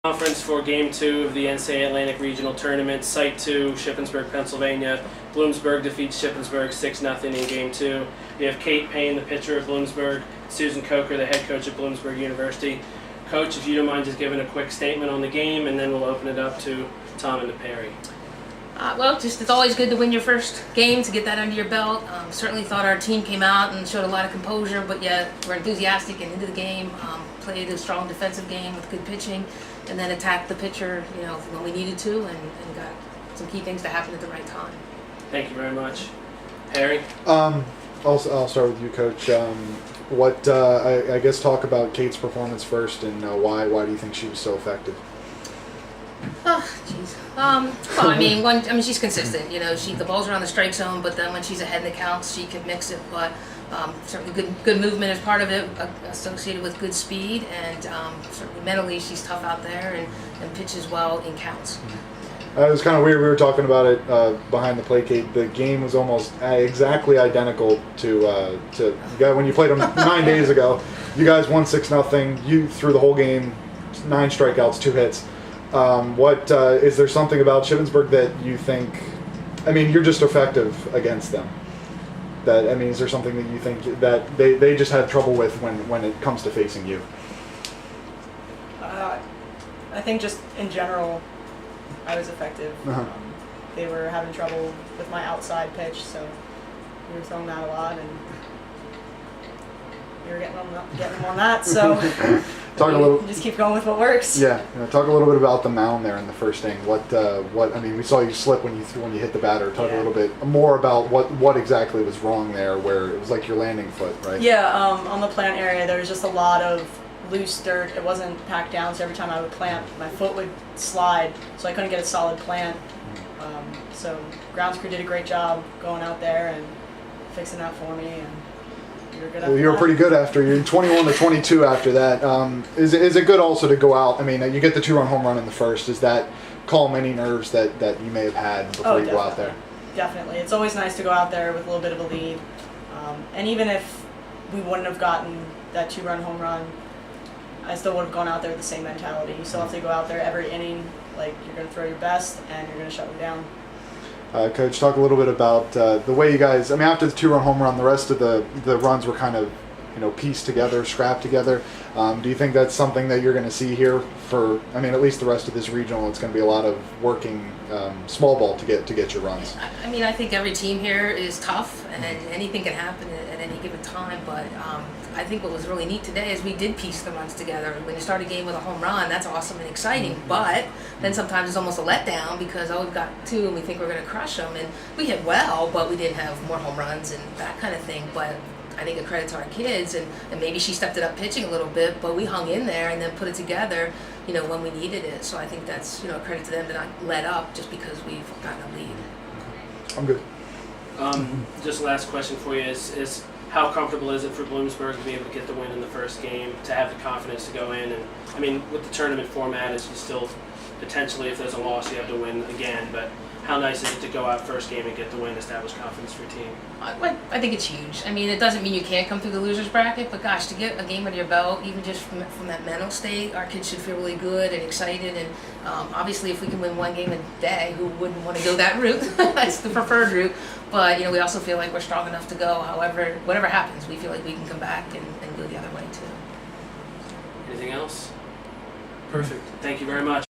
Conference for Game 2 of the NCAA Atlantic Regional Tournament. Site 2, Shippensburg, Pennsylvania. Bloomsburg defeats Shippensburg 6-0 in Game 2. We have Cait Payne, the pitcher of Bloomsburg, Susan Kocher, the head coach at Bloomsburg University. Coach, if you don't mind just giving a quick statement on the game, and then we'll open it up to Tom and to Perry. It's always good to win your first game, to get that under your belt. Certainly thought our team came out and showed a lot of composure, but yeah, we're enthusiastic and into the game. Played a strong defensive game with good pitching, and then attacked the pitcher, when we needed to, and got some key things to happen at the right time. Thank you very much. Perry? I'll start with you, Coach. I guess talk about Cait's performance first, and why do you think she was so effective? Oh, jeez. She's consistent. The ball's around the strike zone, but then when she's ahead in the counts, she can mix it. But certainly good movement is part of it, associated with good speed, and certainly mentally she's tough out there and pitches well in counts. It was kind of weird. We were talking about it behind the plate, Cait. The game was almost exactly identical to when you played them 9 days ago. You guys won 6-0. You threw the whole game, 9 strikeouts, 2 hits. Is there something about Shippensburg that you think? You're just effective against them. Is there something that you think that they just had trouble with when it comes to facing you? I think just in general, I was effective. Uh-huh. They were having trouble with my outside pitch, so we were throwing that a lot, and we were getting them on that. So just keep going with what works. Yeah, talk a little bit about the mound there in the first inning. We saw you slip when you hit the batter. Talk a little bit more about what exactly was wrong there, where it was like your landing foot, right? Yeah, on the plant area, there was just a lot of loose dirt. It wasn't packed down, so every time I would plant, my foot would slide, so I couldn't get a solid plant. So grounds crew did a great job going out there and fixing that for me, and we were good after that. You were pretty good after. You're 21-22 after that. Is it good also to go out? You get the 2-run home run in the first. Does that calm any nerves that you may have had before you go out there? Definitely. It's always nice to go out there with a little bit of a lead. And even if we wouldn't have gotten that 2-run home run, I still would have gone out there with the same mentality. You still have to go out there every inning, like you're going to throw your best and you're going to shut them down. Coach, talk a little bit about the way you guys, after the 2-run home run, the rest of the runs were kind of, pieced together, scrapped together. Do you think that's something that you're going to see here for, at least the rest of this regional? It's going to be a lot of working small ball to get your runs. I think every team here is tough, and anything can happen at any given time, but I think what was really neat today is we did piece the runs together. When you start a game with a home run, that's awesome and exciting, but then sometimes it's almost a letdown because, we've got 2 and we think we're going to crush them, and we hit well, but we didn't have more home runs and that kind of thing. But I think a credit to our kids, and maybe she stepped it up pitching a little bit, but we hung in there and then put it together, when we needed it. So I think that's, a credit to them to not let up just because we've gotten a lead. I'm good. Just last question for you is how comfortable is it for Bloomsburg to be able to get the win in the first game, to have the confidence to go in? And with the tournament format, is you still potentially, if there's a loss, you have to win again, but how nice is it to go out first game and get the win, establish confidence for your team? I think it's huge. It doesn't mean you can't come through the loser's bracket, but gosh, to get a game under your belt, even just from that mental state, our kids should feel really good and excited. And obviously, if we can win 1 game a day, who wouldn't want to go that route? That's the preferred route. But we also feel like we're strong enough to go. However, whatever happens, we feel like we can come back and go the other way too. Anything else? Perfect. Thank you very much.